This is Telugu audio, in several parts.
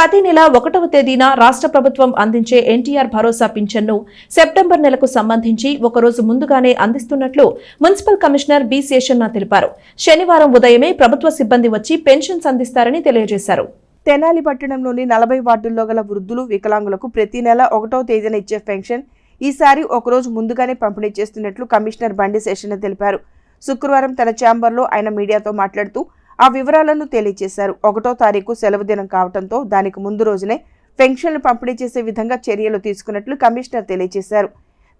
ప్రతి నెల 1వ తేదీన రాష్ట్ర ప్రభుత్వం అందించే ఎన్టీఆర్ భరోసా పింఛన్ను సెప్టెంబర్ నెలకు సంబంధించి ఒకరోజు ముందుగానే అందిస్తున్నట్లు మున్సిపల్ కమిషనర్ బి శేషన్న తెలిపారు. శనివారం ఉదయమే ప్రభుత్వ సిబ్బంది వచ్చి పెన్షన్స్ అందిస్తారని తెలియజేశారు. తెనాలి పట్టణంలోని 40 వార్డుల్లో గల వృద్ధులు, వికలాంగులకు ప్రతి నెల 1వ తేదీన ఇచ్చే పెన్షన్ ఈసారి ఒకరోజు ముందుగానే పంపిణీ చేస్తున్నట్లు కమిషనర్ బండి శేషన్న తెలిపారు. శుక్రవారం తన ఛాంబర్లో ఆయన మీడియాతో మాట్లాడుతూ ఆ వివరాలను తెలియజేశారు. 1వ తారీఖు సెలవు దినం కావడంతో దానికి ముందు రోజునే పెన్షన్లు పంపిణీ చేసే విధంగా చర్యలు తీసుకున్నట్లు కమిషనర్ తెలియజేశారు.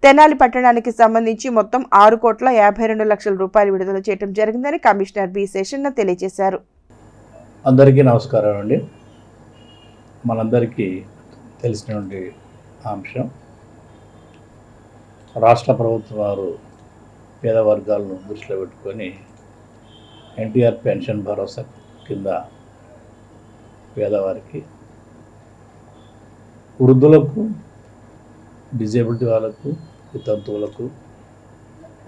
తెనాలి పట్టణానికి సంబంధించి మొత్తం 6,52,00,000 రూపాయలు విడుదల చేయడం జరిగిందని కమిషనర్ బి శేషన్న తెలియజేశారు. అందరికీ నమస్కారం అండి. మనందరికీ తెలిసినటువంటి అంశం, రాష్ట్ర ప్రభుత్వం వారు పేద వర్గాలను దృష్టిలో పెట్టుకొని ఎన్టీఆర్ పెన్షన్ భరోసా కింద పేదవారికి, వృద్ధులకు, డిజేబిలిటీ వాళ్ళకు, వితంతువులకు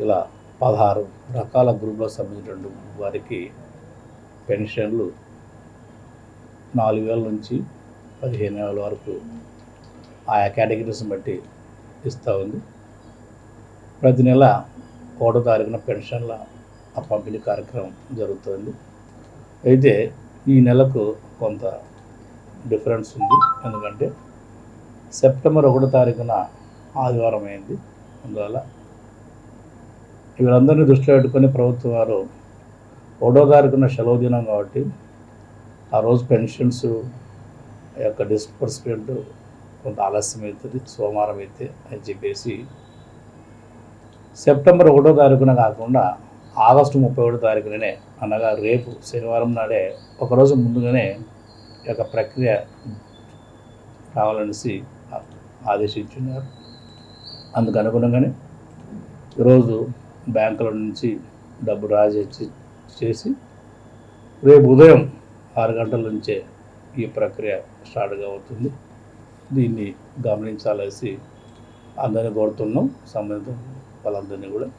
ఇలా 16 రకాల గ్రూపులకు సంబంధించినటువంటి వారికి పెన్షన్లు 4,000 నుంచి 15,000 వరకు ఆయా కేటగిరీస్ని బట్టి ఇస్తూ ఉంది. ప్రతి నెల 1వ తారీఖున పెన్షన్ల పంపిణీ కార్యక్రమం జరుగుతుంది. అయితే ఈ నెలకు కొంత డిఫరెన్స్ ఉంది. ఎందుకంటే సెప్టెంబర్ 1వ తారీఖున ఆదివారం అయింది. అందువల్ల వీళ్ళందరినీ దృష్టిలో పెట్టుకొని ప్రభుత్వం వారు 1వ తారీఖున సెలవు దినం కాబట్టి ఆ రోజు పెన్షన్స్ యొక్క డిస్బర్స్మెంట్ కొంత ఆలస్యం అవుతుంది, సోమవారం అయితే అని చెప్పేసి సెప్టెంబర్ 1వ తారీఖున కాకుండా ఆగస్టు 31వ తారీఖుననే, అనగా రేపు శనివారం నాడే ఒకరోజు ముందుగానే ఈ యొక్క ప్రక్రియ కావాలనేసి ఆదేశించున్నారు. అందుకు అనుగుణంగానే ఈరోజు బ్యాంకుల నుంచి డబ్బు చేసి రేపు ఉదయం 6 గంటల నుంచే ఈ ప్రక్రియ స్టార్ట్గా అవుతుంది. దీన్ని గమనించాలేసి అందరినీ కోరుతున్నాం, సంబంధిత వాళ్ళందరినీ కూడా.